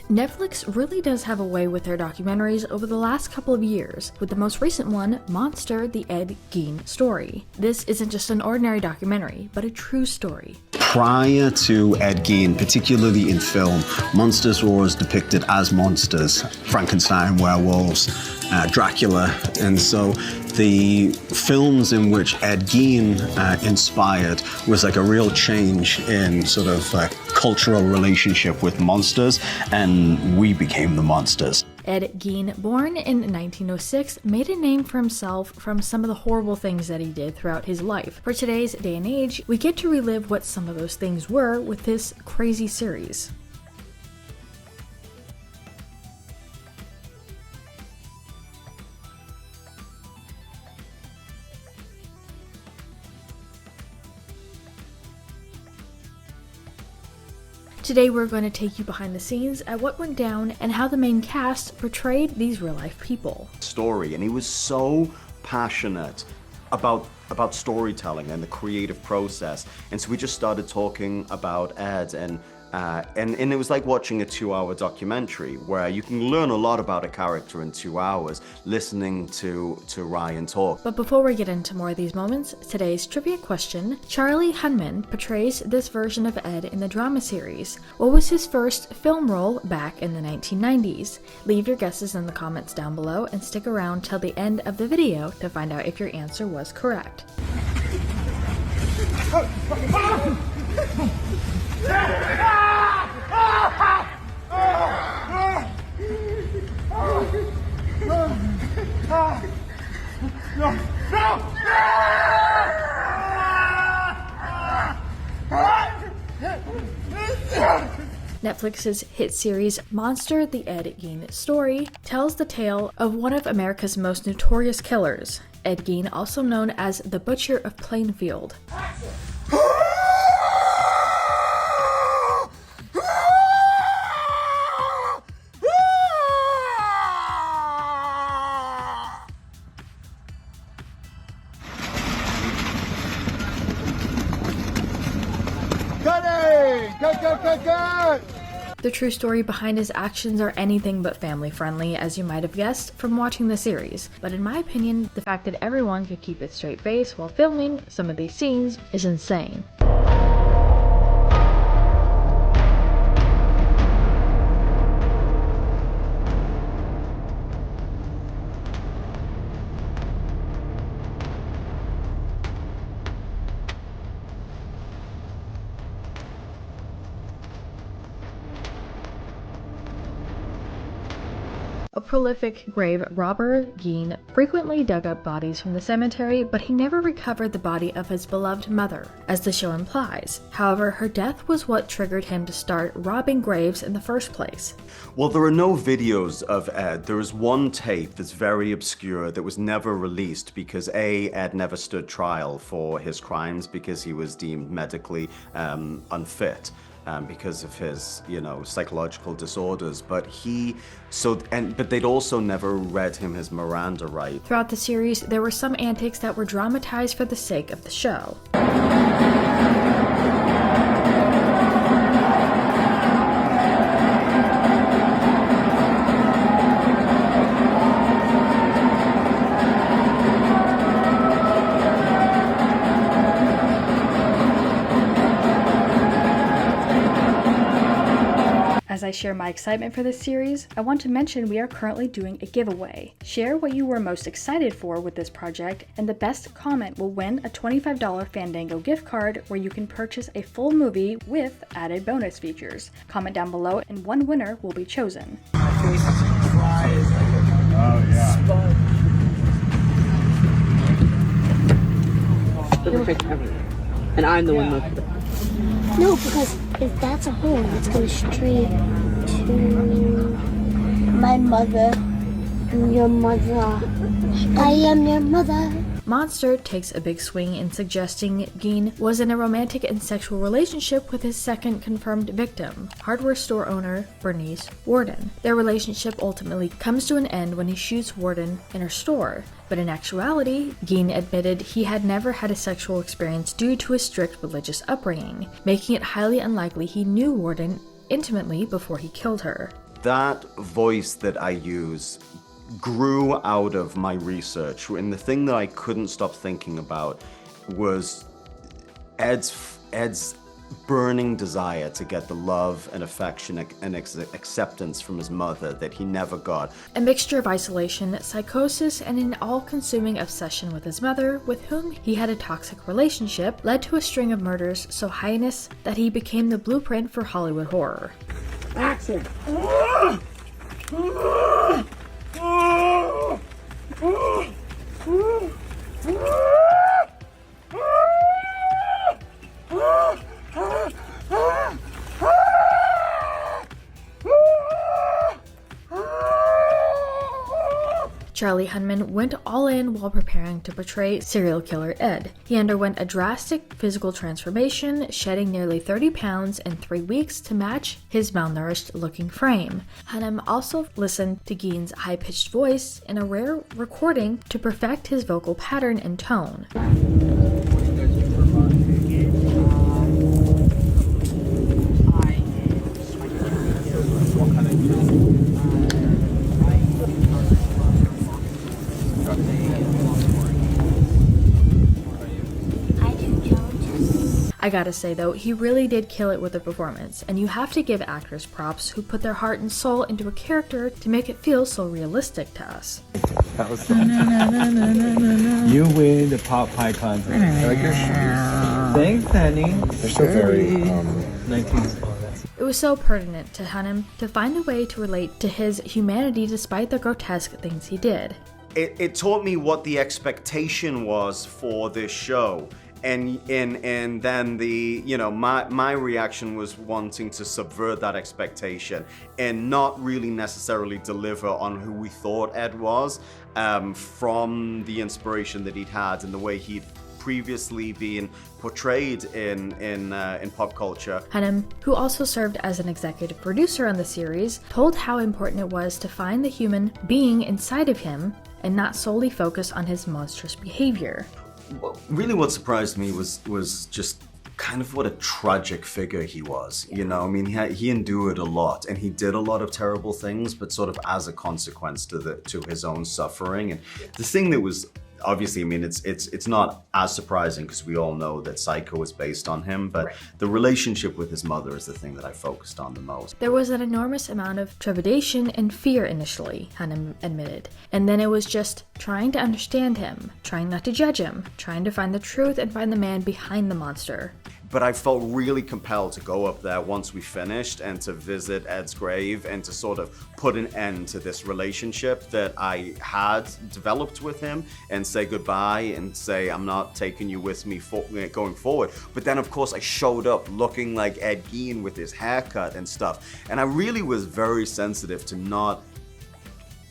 Netflix really does have a way with their documentaries over the last couple of years, with the most recent one, Monster, the Ed Gein Story. This isn't just an ordinary documentary, but a true story. Prior to Ed Gein, particularly in film, monsters were always depicted as monsters. Frankenstein, werewolves, Dracula, and so the films in which Ed Gein inspired was like a real change in sort of cultural relationship with monsters, and we became the monsters. Ed Gein, born in 1906, made a name for himself from some of the horrible things that he did throughout his life. For today's day and age, we get to relive what some of those things were with this crazy series. Today we're going to take you behind the scenes at what went down and how the main cast portrayed these real-life people. Story, and he was so passionate about storytelling and the creative process, and so we just started talking about Ed, and it was like watching a 2-hour documentary where you can learn a lot about a character in 2 hours listening to Ryan talk. But before we get into more of these moments, today's trivia question: Charlie Hunnam portrays this version of Ed in the drama series. What was his first film role back in the 1990s? Leave your guesses in the comments down below and stick around till the end of the video to find out if your answer was correct. Netflix's hit series Monster, the Ed Gein Story tells the tale of one of America's most notorious killers, Ed Gein, also known as the Butcher of Plainfield. The true story behind his actions are anything but family friendly, as you might have guessed from watching the series. But in my opinion, the fact that everyone could keep a straight face while filming some of these scenes is insane. A prolific grave robber, Gein frequently dug up bodies from the cemetery, but he never recovered the body of his beloved mother, as the show implies. However, her death was what triggered him to start robbing graves in the first place. Well, there are no videos of Ed. There is one tape that's very obscure that was never released because Ed never stood trial for his crimes because he was deemed medically unfit. Because of his, psychological disorders, but they'd also never read him his Miranda right. Throughout the series, there were some antics that were dramatized for the sake of the show. As I share my excitement for this series, I want to mention we are currently doing a giveaway. Share what you were most excited for with this project, and the best comment will win a $25 Fandango gift card where you can purchase a full movie with added bonus features. Comment down below and one winner will be chosen. And I'm the one with No, because if that's a hole, it's going straight to my mother and your mother. I am your mother. Monster takes a big swing in suggesting Gein was in a romantic and sexual relationship with his second confirmed victim, hardware store owner Bernice Worden. Their relationship ultimately comes to an end when he shoots Worden in her store, but in actuality, Gein admitted he had never had a sexual experience due to his strict religious upbringing, making it highly unlikely he knew Worden intimately before he killed her. that voice that I use grew out of my research, and the thing that I couldn't stop thinking about was Ed's burning desire to get the love and affection and acceptance from his mother that he never got. A mixture of isolation, psychosis, and an all-consuming obsession with his mother, with whom he had a toxic relationship, led to a string of murders so heinous that he became the blueprint for Hollywood horror. Action. Charlie Hunnam went all in while preparing to portray serial killer Ed. He underwent a drastic physical transformation, shedding nearly 30 pounds in 3 weeks to match his malnourished-looking frame. Hunnam also listened to Gein's high-pitched voice in a rare recording to perfect his vocal pattern and tone. I gotta say though, he really did kill it with the performance, and you have to give actors props who put their heart and soul into a character to make it feel so realistic to us. That was fun. You win the pop pie contest. I like your shoes. Thanks, honey. They're so very 19. It was so pertinent to Hunnam to find a way to relate to his humanity despite the grotesque things he did. It taught me what the expectation was for this show. And then my reaction was wanting to subvert that expectation and not really necessarily deliver on who we thought Ed was, from the inspiration that he'd had and the way he'd previously been portrayed in pop culture. Hunnam, who also served as an executive producer on the series, told how important it was to find the human being inside of him and not solely focus on his monstrous behavior. Really what surprised me was just kind of what a tragic figure he was. You know, I mean, he endured a lot and he did a lot of terrible things, but sort of as a consequence to his own suffering. And the thing that was obviously, I mean, it's not as surprising because we all know that Psycho was based on him, but the relationship with his mother is the thing that I focused on the most. There was an enormous amount of trepidation and fear initially, Hunnam admitted, and then it was just trying to understand him, trying not to judge him, trying to find the truth and find the man behind the monster. But I felt really compelled to go up there once we finished and to visit Ed's grave and to sort of put an end to this relationship that I had developed with him and say goodbye and say I'm not taking you with me going forward. But then of course I showed up looking like Ed Gein with his haircut and stuff. And I really was very sensitive to not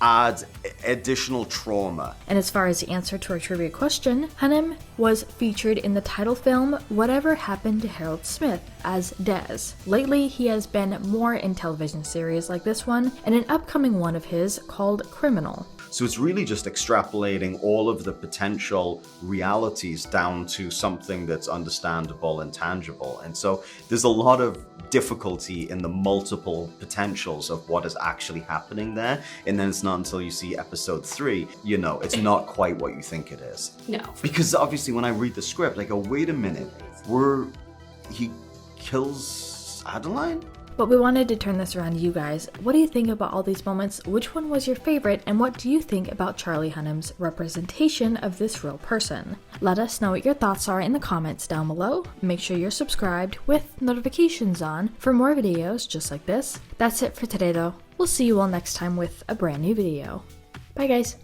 add additional trauma. And as far as the answer to our trivia question, Hunnam was featured in the title film Whatever Happened to Harold Smith as Des. Lately, he has been more in television series like this one and an upcoming one of his called Criminal. So it's really just extrapolating all of the potential realities down to something that's understandable and tangible. And so there's a lot of difficulty in the multiple potentials of what is actually happening there. And then it's not until you see episode 3, you know, it's not quite what you think it is. No. Because obviously when I read the script, I go, wait a minute, he kills Adeline? But we wanted to turn this around to you guys. What do you think about all these moments? Which one was your favorite? And what do you think about Charlie Hunnam's representation of this real person? Let us know what your thoughts are in the comments down below. Make sure you're subscribed with notifications on for more videos just like this. That's it for today though. We'll see you all next time with a brand new video. Bye guys.